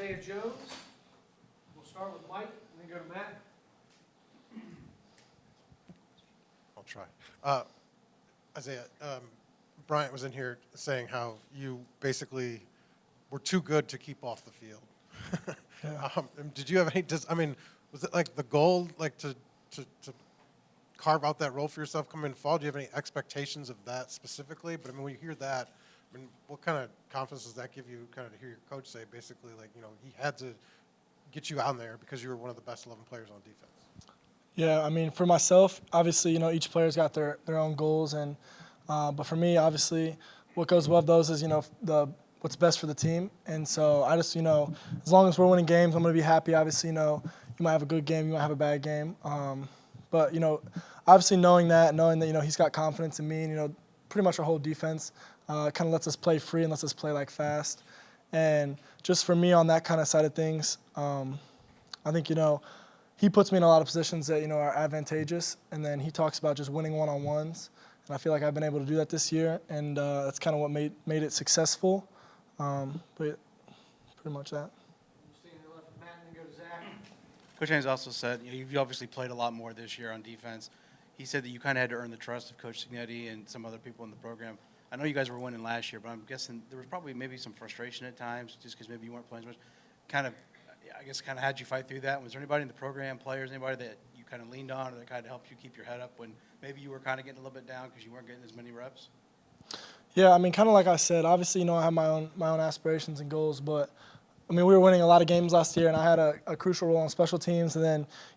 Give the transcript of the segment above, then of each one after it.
Isaiah Jones. We'll start with Mike and then go to Matt. I'll try. Isaiah, Bryant was in here saying how you basically were too good to keep off the field. Yeah. Did you have any? Was it like the goal, like to carve out that role for yourself coming in fall? Do you have any expectations of that specifically? But I mean, when you hear that, I mean, what kind of confidence does that give you? Kind of to hear your coach say, basically, like he had to get you out there because you were one of the best 11 players on defense. Yeah, I mean, for myself, obviously, each player's got their own goals, and but for me, obviously, what goes above those is what's best for the team, and so I just as long as we're winning games, I'm gonna be happy. Obviously, you might have a good game, you might have a bad game, but obviously knowing that he's got confidence in me, and pretty much our whole defense kind of lets us play free and lets us play like fast, and just for me on that kind of side of things, I think he puts me in a lot of positions that are advantageous, and then he talks about just winning one-on-ones, and I feel like I've been able to do that this year, and that's kind of what made it successful. But pretty much that. Stay to the left of Matt and then go to Zach. Coach Haines also said you've obviously played a lot more this year on defense. He said that you kind of had to earn the trust of Coach Signetti and some other people in the program. I know you guys were winning last year, but I'm guessing there was probably maybe some frustration at times just because maybe you weren't playing as much. Kind of how'd you fight through that? Was there anybody in the program, players, anybody that you kind of leaned on or that kind of helped you keep your head up when maybe you were kind of getting a little bit down because you weren't getting as many reps? Yeah, I mean, kind of like I said, obviously, I have my own aspirations and goals, but I mean, we were winning a lot of games last year, and I had a crucial role on special teams, and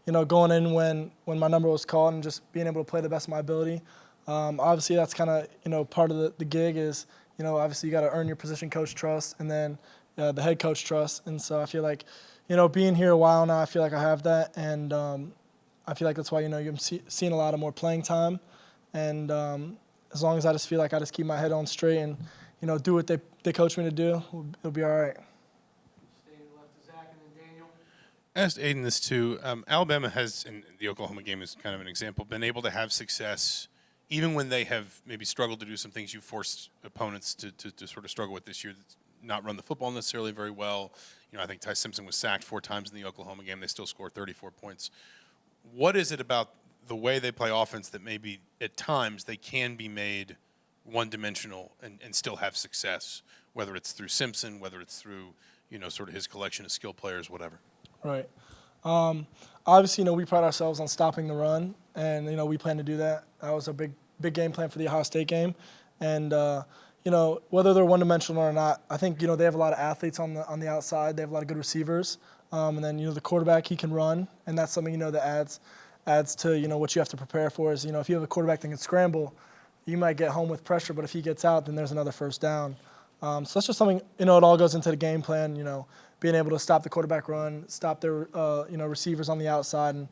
then going in when my number was called and just being able to play the best of my ability. Obviously, that's kind of part of the gig is obviously you got to earn your position coach trust, and then the head coach trust, and so I feel like being here a while now, I feel like I have that, and I feel like that's why you're seeing a lot of more playing time, and as long as I just feel like I just keep my head on straight and do what they coach me to do, it'll be all right. Stay to the left of Zach and then Daniel. I asked Aiden this too. Alabama has, in the Oklahoma game is kind of an example, been able to have success even when they have maybe struggled to do some things you forced opponents to sort of struggle with this year. Not run the football necessarily very well. I think Ty Simpson was sacked 4 times in the Oklahoma game. They still scored 34 points. What is it about the way they play offense that maybe at times they can be made one-dimensional and still have success, whether it's through Simpson, whether it's through, sort of his collection of skill players, whatever? Right. Obviously, we pride ourselves on stopping the run, and, we plan to do that. That was a big game plan for the Ohio State game. And, whether they're one-dimensional or not, I think, they have a lot of athletes on the outside. They have a lot of good receivers. And then, the quarterback, he can run, and that's something, that adds to, what you have to prepare for is, if you have a quarterback that can scramble, you might get home with pressure, but if he gets out, then there's another first down. So that's just something, it all goes into the game plan, being able to stop the quarterback run, stop their, receivers on the outside, and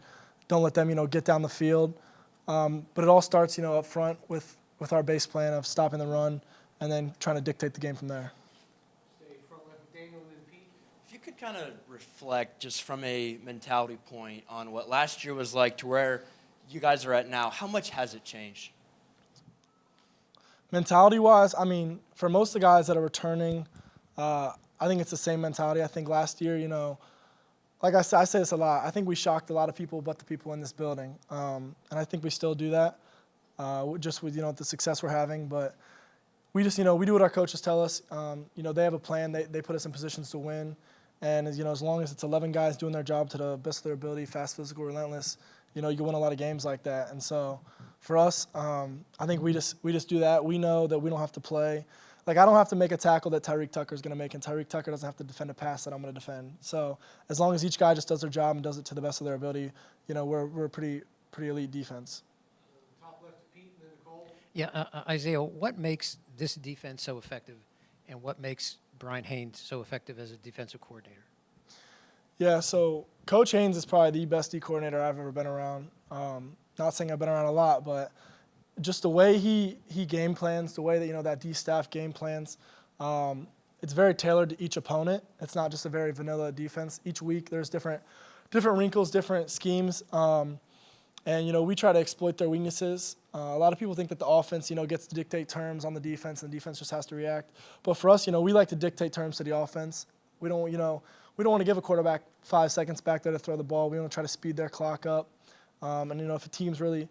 don't let them, get down the field. But it all starts, up front with our base plan of stopping the run and then trying to dictate the game from there. Stay front left of Daniel and then Pete. If you could kind of reflect just from a mentality point on what last year was like to where you guys are at now, how much has it changed? Mentality-wise, I mean, for most of the guys that are returning, I think it's the same mentality. I think last year, like I say this a lot, I think we shocked a lot of people but the people in this building. And I think we still do that just with, the success we're having. But we just, we do what our coaches tell us. They have a plan. They put us in positions to win. And, as long as it's 11 guys doing their job to the best of their ability, fast, physical, relentless, you can win a lot of games like that. And so for us, I think we just do that. We know that we don't have to play. Like, I don't have to make a tackle that Tyreek Tucker is going to make, and Tyreek Tucker doesn't have to defend a pass that I'm going to defend. So as long as each guy just does their job and does it to the best of their ability, we're a pretty elite defense. Top left of Pete and then Nicole. Yeah, Isaiah, what makes this defense so effective, and what makes Bryant Haines so effective as a defensive coordinator? Yeah, so Coach Haines is probably the best D coordinator I've ever been around. Not saying I've been around a lot, but just the way he game plans, the way that that D staff game plans, it's very tailored to each opponent. It's not just a very vanilla defense. Each week there's different wrinkles, different schemes, and we try to exploit their weaknesses. A lot of people think that the offense gets to dictate terms on the defense, and the defense just has to react. But for us, we like to dictate terms to the offense. We don't we don't want to give a quarterback 5 seconds back there to throw the ball. We want to try to speed their clock up. And, if a team's really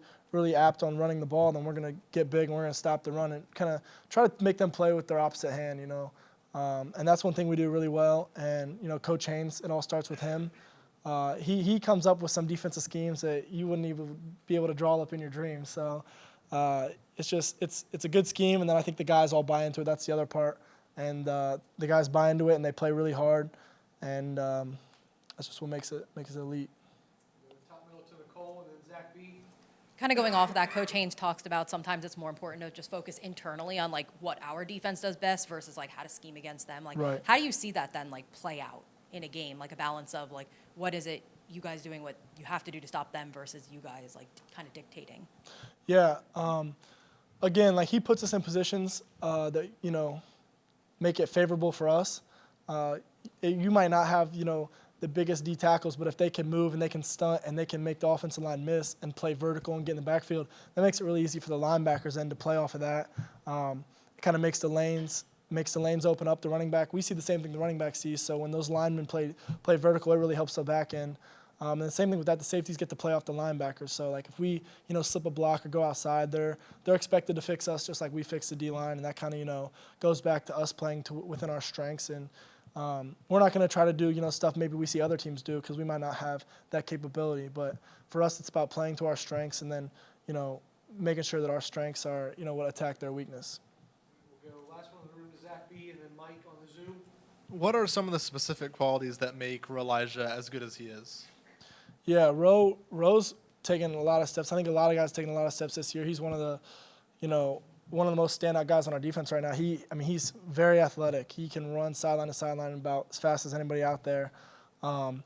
apt on running the ball, then we're going to get big and we're going to stop the run and kind of try to make them play with their opposite hand, And that's one thing we do really well. And, Coach Haines, it all starts with him. He comes up with some defensive schemes that you wouldn't even be able to draw up in your dreams. So it's a good scheme, and then I think the guys all buy into it. That's the other part. And the guys buy into it, and they play really hard. And that's just what makes it elite. Top middle to Nicole, and then Zach B. Kind of going off of that, Coach Haines talks about sometimes it's more important to just focus internally on what our defense does best versus how to scheme against them. Right. How do you see that then play out in a game, a balance of what is it you guys doing what you have to do to stop them versus you guys kind of dictating? Yeah. Again, he puts us in positions that make it favorable for us. You might not have the biggest D tackles, but if they can move and they can stunt and they can make the offensive line miss and play vertical and get in the backfield, that makes it really easy for the linebackers then to play off of that. It kind of makes the lanes open up the running back. We see the same thing the running back sees. So when those linemen play vertical, it really helps the back end. And the same thing with that, the safeties get to play off the linebackers. So if we slip a block or go outside, they're expected to fix us just like we fix the D line, and that kind of goes back to us playing within our strengths. And we're not going to try to do stuff maybe we see other teams do because we might not have that capability. But for us, it's about playing to our strengths and then making sure that our strengths are what attack their weakness. We'll go last one in the room to Zach B. and then Mike on the Zoom. What are some of the specific qualities that make Elijah as good as he is? Yeah, Ro's taken a lot of steps. I think a lot of guys taking a lot of steps this year. He's one of the most standout guys on our defense right now. He's very athletic. He can run sideline to sideline about as fast as anybody out there. And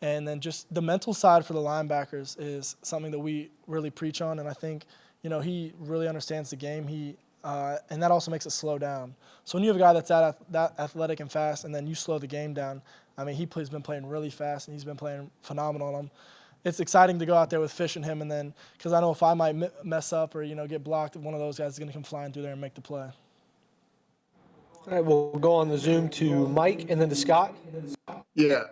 then just the mental side for the linebackers is something that we really preach on. And I think, he really understands the game. And that also makes it slow down. So when you have a guy that's that athletic and fast, and then you slow the game down, he's been playing really fast, and he's been playing phenomenal. And it's exciting to go out there with Fish and him, and then because I know if I might mess up or get blocked, one of those guys is going to come flying through there and make the play. All right, we'll go on the Zoom to Mike and then to Scott. Yeah,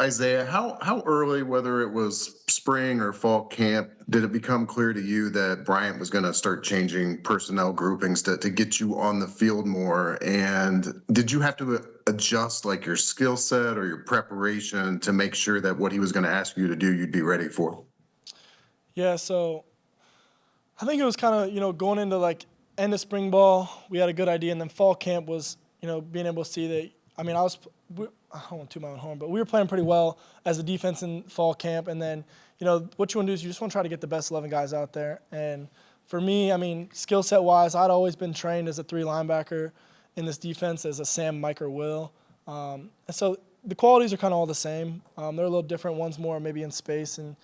Isaiah, how early, whether it was spring or fall camp, did it become clear to you that Bryant was going to start changing personnel groupings to get you on the field more? And did you have to adjust your skill set or your preparation to make sure that what he was going to ask you to do, you'd be ready for? Yeah, so I think it was kind of, going into end of spring ball, we had a good idea, and then fall camp was, being able to see that, I don't want to toot my own horn, but we were playing pretty well as a defense in fall camp. And then, what you want to do is you just want to try to get the best 11 guys out there. And for me, skill set wise, I'd always been trained as a 3 linebacker in this defense as a Sam, Mike, or Will. And so the qualities are kind of all the same. They're a little different. One's more maybe in space and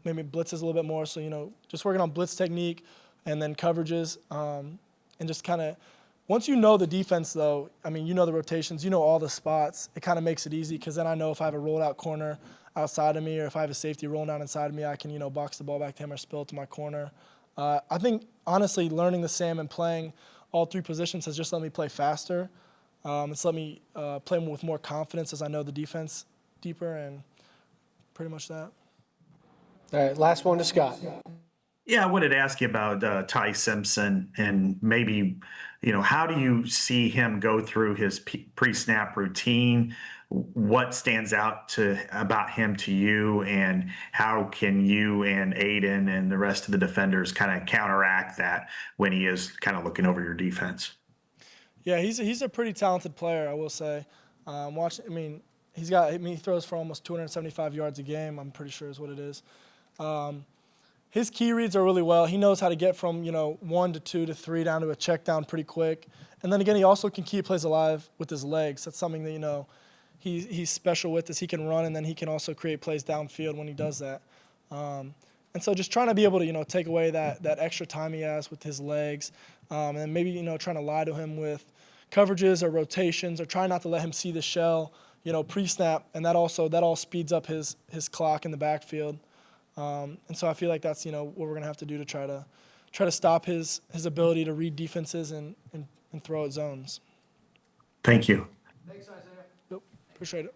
maybe blitzes a little bit more. So, just working on blitz technique and then coverages and just kind of – once you know the defense, though, the rotations, all the spots, it kind of makes it easy because then I know if I have a rolled out corner outside of me or if I have a safety rolling down inside of me, I can, box the ball back to him or spill it to my corner. I think, honestly, learning the Sam and playing all 3 positions has just let me play faster. It's let me play with more confidence as I know the defense deeper, and pretty much that. All right, last one to Scott. Yeah, I wanted to ask you about Ty Simpson and maybe, how do you see him go through his pre-snap routine? What stands out about him to you, and how can you and Aiden and the rest of the defenders kind of counteract that when he is kind of looking over your defense? Yeah, he's a pretty talented player, I will say. He throws for almost 275 yards a game, I'm pretty sure is what it is. His key reads are really well. He knows how to get from 1 to 2 to 3 down to a check down pretty quick. And then again, he also can keep plays alive with his legs. That's something that he's special with, is he can run, and then he can also create plays downfield when he does that. And so just trying to be able to take away that extra time he has with his legs, and then maybe trying to lie to him with coverages or rotations, or try not to let him see the shell pre-snap, and that all speeds up his clock in the backfield. And so I feel like that's what we're gonna have to do to try to stop his ability to read defenses and throw at zones. Thank you. Thanks, Isaiah. Yep, appreciate it.